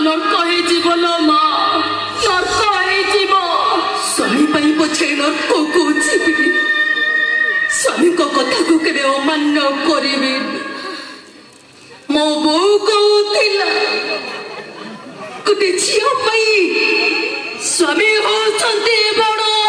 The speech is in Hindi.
नर्क हो मा नर्क हो स्वामी पछे नर्क को जीवी स्वामी को कथा को केबे अमान्य करिबे मो बो कहूला गोटे झील स्वामी होती बड़